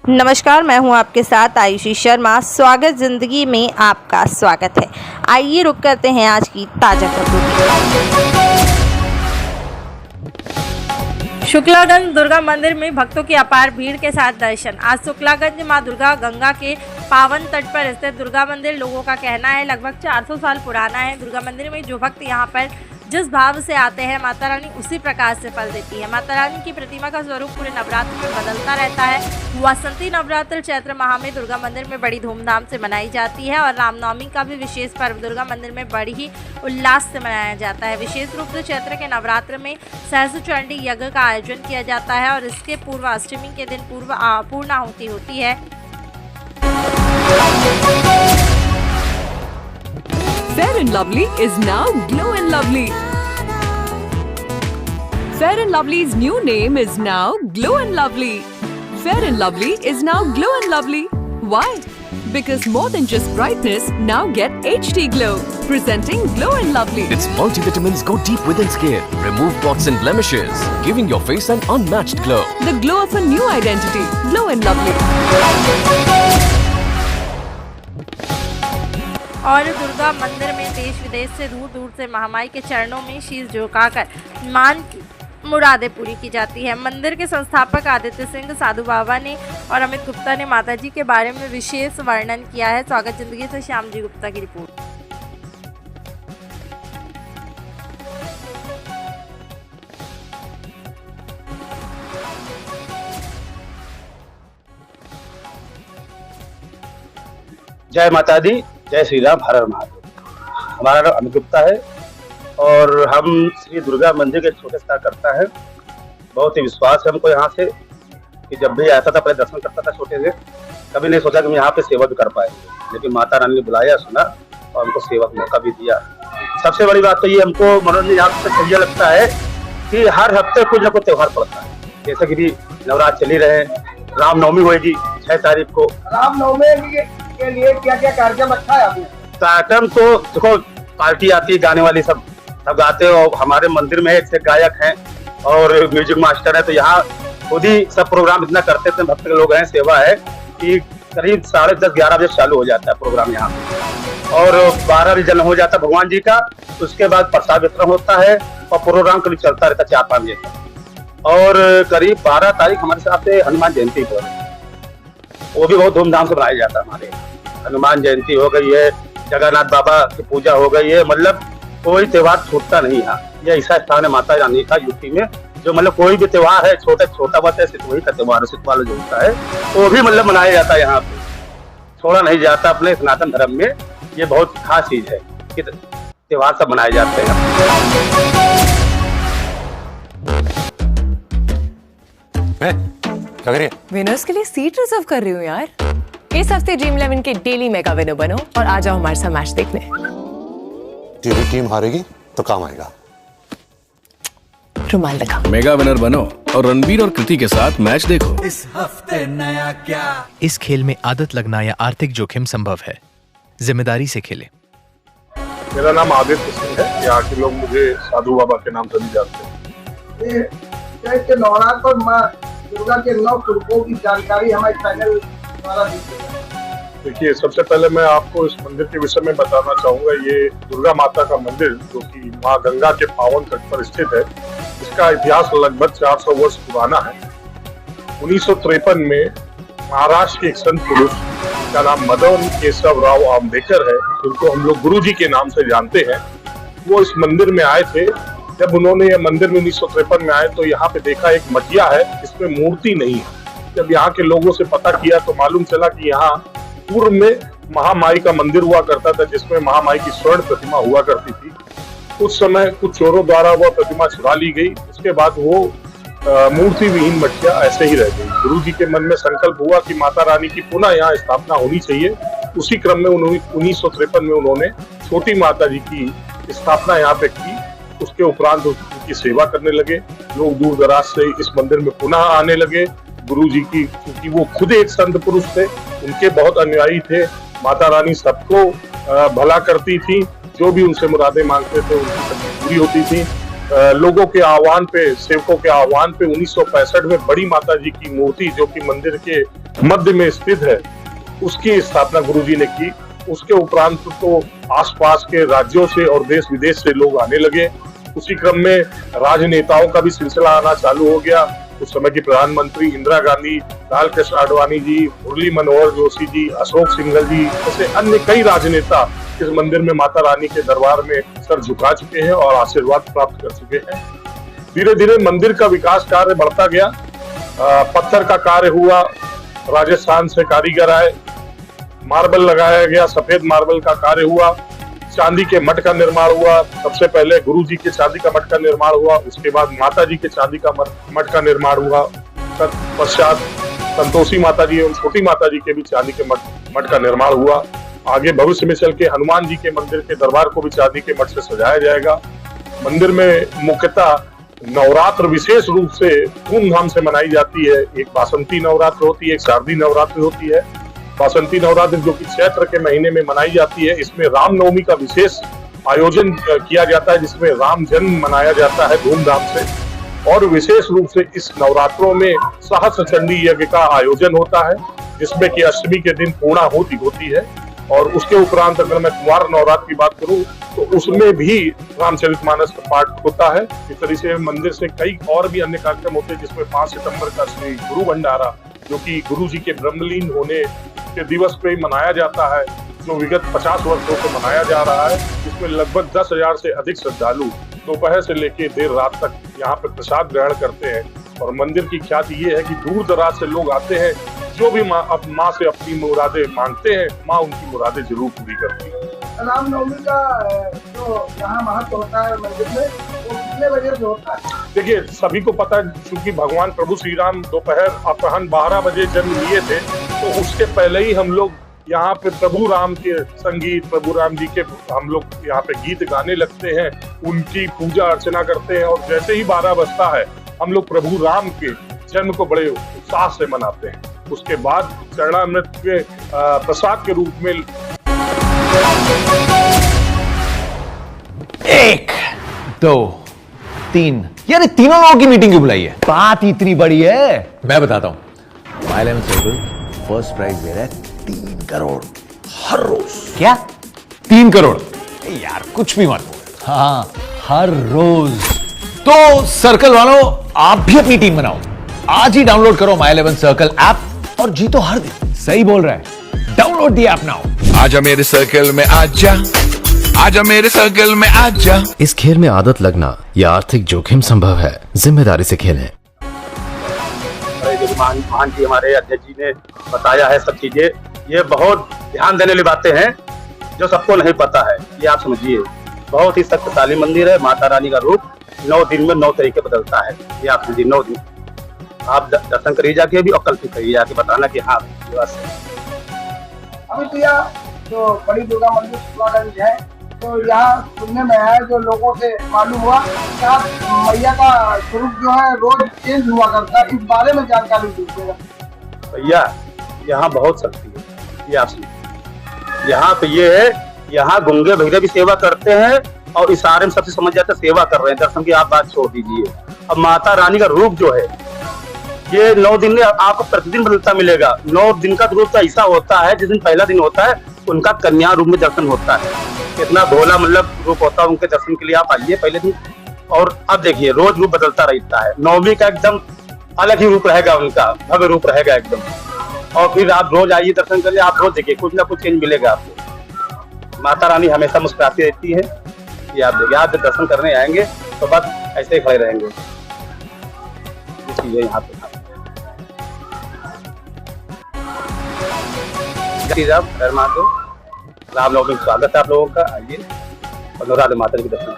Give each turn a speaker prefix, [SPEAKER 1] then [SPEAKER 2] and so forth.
[SPEAKER 1] नमस्कार, मैं हूं आपके साथ आयुषी शर्मा। स्वागत जिंदगी में आपका स्वागत है। आइए रुक करते हैं आज की ताजा खबरों की। शुक्लागंज दुर्गा मंदिर में भक्तों की अपार भीड़ के साथ दर्शन। आज शुक्लागंज मां दुर्गा गंगा के पावन तट पर स्थित दुर्गा मंदिर लोगों का कहना है लगभग 400 साल पुराना है। दुर्गा मंदिर में जो भक्त यहां पर जिस भाव से आते हैं, माता रानी उसी प्रकार से फल देती है। माता रानी की प्रतिमा का स्वरूप पूरे नवरात्र में बदलता रहता है। वासंती नवरात्र चैत्र माह में दुर्गा मंदिर में बड़ी धूमधाम से मनाई जाती है और रामनवमी का भी विशेष पर्व दुर्गा मंदिर में बड़ी ही उल्लास से मनाया जाता है। विशेष रूप से चैत्र के नवरात्र में सहस्त्रचंडी यज्ञ का आयोजन किया जाता है और इसके पूर्व अष्टमी के दिन पूर्ण आहुति होती है।
[SPEAKER 2] Fair and Lovely is now Glow and Lovely. Fair and Lovely's new name is now Glow and Lovely. Fair and Lovely is now Glow and Lovely. Why? Because more than just brightness, now get HD Glow. Presenting Glow and Lovely.
[SPEAKER 3] Its multivitamins go deep within skin, remove spots and blemishes, giving your face an unmatched glow.
[SPEAKER 2] The glow of a new identity. Glow and Lovely.
[SPEAKER 1] और दुर्गा मंदिर में देश विदेश से दूर दूर से महामाई के चरणों में शीश झुकाकर मान की मुरादें पूरी की जाती है। मंदिर के संस्थापक आदित्य सिंह साधु बाबा ने और अमित गुप्ता ने माता जी के बारे में विशेष वर्णन किया है। स्वागत जिंदगी से श्याम जी गुप्ता की रिपोर्ट।
[SPEAKER 4] जय माता दी, जय श्री राम, हर हर महादेव। हमारा नाम अमित गुप्ता है और हम श्री दुर्गा मंदिर के छोटे स्टार करता है। बहुत ही विश्वास है हमको यहाँ से कि जब भी आता था पहले दर्शन करता था छोटे से, कभी नहीं सोचा कि हम यहाँ पे सेवा भी कर पाएंगे, लेकिन माता रानी ने बुलाया, सुना और हमको सेवा का मौका भी दिया। सबसे बड़ी बात तो ये हमको मनोरंजन यहाँ से ये लगता है कि हर हफ्ते कुछ न कुछ त्यौहार पड़ता है। जैसे कि भी नवरात्र चली रहे, रामनवमी होगी 6 तारीख को।
[SPEAKER 5] रामनवमी के लिए क्या क्या कार्यक्रम रखा है आपने?
[SPEAKER 4] कार्यक्रम तो देखो, पार्टी आती है, गाने वाली सब गाते हैं और हमारे मंदिर में एक से गायक हैं और म्यूजिक मास्टर है, तो यहाँ खुद ही सब प्रोग्राम इतना करते थे। भक्त लोग हैं, सेवा है कि करीब 10:30-11 बजे चालू हो जाता है प्रोग्राम यहाँ और 12 बजे जन्म हो जाता है भगवान जी का। उसके बाद प्रसाद वितरण होता है और प्रोग्राम करीब चलता रहता है 4-5 बजे तक। और करीब 12 तारीख हमारे साथ से हनुमान जयंती हो रही है, वो भी बहुत धूमधाम से मनाया जाता है। हमारे हनुमान जयंती हो गई है, जगन्नाथ बाबा की पूजा हो गई है, मतलब कोई त्योहार छूटता नहीं है। यह ऐसा स्थान है माता रानी का यूपी में, जो मतलब कोई भी त्योहार है छोटा बहुत है, सितवही का त्योहार सितवाल जो होता है वो भी मतलब मनाया जाता है यहाँ पे, छोड़ा नहीं जाता अपने सनातन धर्म में। ये बहुत खास चीज है कि त्योहार सब मनाए जाते हैं।
[SPEAKER 3] क्या करिए?
[SPEAKER 2] विनर्स के लिए सीट रिजर्व कर रही हूँ यार। इस हफ्ते ड्रीम 11 के डेली मेगा विनर बनो और आ जाओ हमारे साथ मैच देखने।
[SPEAKER 6] तेरी टीम हारेगी तो काम आएगा।
[SPEAKER 2] रुमाल लगा।
[SPEAKER 7] मेगा विनर बनो और रणबीर और कृति के साथ मैच देखो।
[SPEAKER 8] इस हफ्ते नया क्या?
[SPEAKER 9] इस खेल में आदत लगना या आर्थिक जोखिम संभव है, जिम्मेदारी से खेलें।
[SPEAKER 6] मेरा नाम आदित्य सिंह है, यहाँ के लोग मुझे साधु बाबा के नाम से भी जानते हैं।
[SPEAKER 5] चैत्र नवरात्र और माँ दुर्गा के 9 स्वरूपों की जानकारी हमारे चैनल द्वारा दीजिए।
[SPEAKER 6] देखिए, सबसे पहले मैं आपको इस मंदिर के विषय में बताना चाहूँगा। ये दुर्गा माता का मंदिर जो कि माँ गंगा के पावन तट पर स्थित है, इसका इतिहास लगभग 400 वर्ष पुराना है। 1953 में महाराष्ट्र के एक संत पुरुष का नाम मदन केशव राव आम्बेडकर है, जिनको हम लोग गुरु जी के नाम से जानते हैं, वो इस मंदिर में आए थे। जब उन्होंने ये मंदिर में 1953 में आए तो यहाँ पे देखा एक मटिया है, इसमें मूर्ति नहीं है। जब यहाँ के लोगों से पता किया तो मालूम चला कि यहाँ पूर्व में महामाई का मंदिर हुआ करता था, जिसमें महामाई की स्वर्ण प्रतिमा हुआ करती थी। उस समय कुछ चोरों द्वारा वह प्रतिमा चुरा ली गई। उसके बाद वो मूर्ति विहीन मटिया ऐसे ही रह गई। गुरु जी के मन में संकल्प हुआ कि माता रानी की पुनः यहाँ स्थापना होनी चाहिए। उसी क्रम में 1953 में उन्होंने छोटी माता जी की स्थापना यहाँ पे की। उसके उपरांत उनकी सेवा करने लगे। लोग दूर दराज से इस मंदिर में पुनः आने लगे। गुरु जी की, क्योंकि वो खुद एक संत पुरुष थे, उनके बहुत अनुयायी थे। माता रानी सबको भला करती थी, जो भी उनसे मुरादें मांगते थे उनकी सबकी पूरी होती थी। लोगों के आह्वान पे, सेवकों के आह्वान पे 1965 में बड़ी माता जी की मूर्ति, जो कि मंदिर के मध्य में स्थित है, उसकी स्थापना गुरुजी ने की। उसके उपरांत तो आसपास के राज्यों से और देश विदेश से लोग आने लगे। उसी क्रम में राजनेताओं का भी सिलसिला आना चालू हो गया। उस समय की प्रधानमंत्री इंदिरा गांधी, लाल कृष्ण आडवाणी जी, मुरली मनोहर जोशी जी, अशोक सिंघल जी, ऐसे अन्य कई राजनेता इस मंदिर में माता रानी के दरबार में सर झुका चुके हैं और आशीर्वाद प्राप्त कर चुके हैं। धीरे धीरे मंदिर का विकास कार्य बढ़ता गया। पत्थर का कार्य हुआ, राजस्थान से कारीगर आए, मार्बल लगाया गया, सफेद मार्बल का कार्य हुआ, चांदी के मठ का निर्माण हुआ। सबसे पहले गुरु जी के चांदी का मठ का निर्माण हुआ, उसके बाद माता जी के चांदी का मठ का निर्माण हुआ। तत्पश्चात संतोषी माता जी एवं छोटी माता जी के भी चांदी के मठ का निर्माण हुआ। आगे भविष्य में चल के हनुमान जी के मंदिर के दरबार को भी चांदी के मठ से सजाया जाएगा। मंदिर में मुख्यतः नवरात्र विशेष रूप से धूमधाम से मनाई जाती है। एक बासंती नवरात्र होती है, एक शारदीय नवरात्र होती है। बासंती नवरात्र जो कि चैत्र के महीने में मनाई जाती है, इसमें रामनवमी का विशेष आयोजन किया जाता है, जिसमें राम जन्म मनाया जाता है धूमधाम से। और विशेष रूप से इस नवरात्रों में सहस्त्र चंडी यज्ञ का आयोजन होता है, जिसमें कि अष्टमी के दिन पूर्णाहुति होती है। और उसके उपरांत अगर मैं कुमार नवरात्र की बात करूं तो उसमें भी रामचरितमानस का पाठ होता है। इस तरह से मंदिर से कई और भी अन्य कार्यक्रम होते हैं, जिसमें 5 सितंबर का श्री गुरु भंडारा, जो कि गुरु जी के ब्रह्मलीन होने के दिवस पे मनाया जाता है, जो विगत 50 वर्षों से मनाया जा रहा है। जिसमें लगभग 10,000 से अधिक श्रद्धालु दोपहर से लेकर देर रात तक यहाँ पे प्रसाद ग्रहण करते हैं। और मंदिर की ख्याति ये है कि दूर दराज से लोग आते हैं, जो भी माँ से अपनी मुरादें मांगते हैं, माँ उनकी मुरादें जरूर पूरी करती है।
[SPEAKER 5] रामनवमी का जो यहाँ महत्व होता है मंदिर में, वो कितने बजे से होता है?
[SPEAKER 6] देखिए, सभी को पता है, चूंकि भगवान प्रभु श्री राम दोपहर अपराह्न 12 बजे जन्म लिए थे, तो उसके पहले ही हम लोग यहाँ पे प्रभु राम के संगीत, प्रभु राम जी के हम लोग यहाँ पे गीत गाने लगते हैं, उनकी पूजा अर्चना करते हैं। और जैसे ही 12 बजता है, हम लोग प्रभु राम के जन्म को बड़े उत्साह से मनाते हैं। उसके बाद चरणामृत के प्रसाद के रूप में
[SPEAKER 10] 1, 2, 3, यार तीनों लोगों की मीटिंग क्यों बुलाई है? बात इतनी बड़ी है, मैं बताता हूं। My lemon circle first prize दे रहा है 3 करोड़ हर रोज। क्या 3 करोड़? यार कुछ भी मत बोल। हाँ, हर रोज। तो सर्कल वालों, आप भी अपनी टीम बनाओ। आज ही डाउनलोड करो माय लेमन सर्कल ऐप और जीतो हर दिन। सही बोल रहा है, डाउनलोड द ऐप नाउ।
[SPEAKER 8] आजा मेरे सर्कल में आजा, आजा मेरे सर्कल में आजा।
[SPEAKER 3] इस खेल में आदत लगना या आर्थिक जोखिम संभव है, जिम्मेदारी से खेलें।
[SPEAKER 4] मान जी हमारे अध्यक्ष जी ने बताया है सब चीजें, ये बहुत ध्यान देने वाली बातें हैं जो सबको नहीं पता है। ये आप समझिए, बहुत ही शक्तिशाली मंदिर है। माता रानी का रूप 9 दिन में 9 तरीके बदलता है। ये आप समझिए, 9 दिन आप दर्शन करिए जाके भी, और कल फिर करिए जाके, बताना कि हाँ
[SPEAKER 5] अभी तो यहाँ जो बड़ी दुर्गा मंदिर शुक्लागंज है, तो यहाँ सुनने में आया, जो लोगों से मालूम हुआ, यहाँ मैया का स्वरूप जो है रोज चेंज हुआ करता है। इस बारे में जानकारी दीजिएगा
[SPEAKER 4] भैया। यहाँ बहुत शक्ति है, ये आप सुनिए। यहाँ पे ये है, यहाँ गुंगे भैरव भी सेवा करते हैं और इशारे में सबसे समझ जाते हैं सेवा कर रहे हैं। दर्शन की आप बात छोड़ दीजिए। अब माता रानी का रूप जो है, ये 9 दिन में आपको प्रतिदिन बदलता मिलेगा। 9 दिन का रूप तो ऐसा होता है, जिस दिन पहला दिन होता है उनका कन्या रूप में दर्शन होता है। कितना भोला मतलब रूप होता है उनके दर्शन के लिए। आप आइए पहले दिन, और अब देखिए रोज रूप बदलता रहता है। 9वीं का एकदम अलग ही रूप रहेगा, उनका भव्य रूप रहेगा एकदम। और फिर आप रोज आइए दर्शन करिए, आप रोज देखिए कुछ ना कुछ चेंज मिलेगा आपको। माता रानी हमेशा मुस्कुराती रहती है। ये आप देखिए, आप जब दर्शन करने आएंगे तो बस ऐसे ही खड़े रहेंगे। ये चीज है यहाँ पे। राम लोगों का स्वागत है आप लोगों का। आइए और राधे माता जी के दर्शन।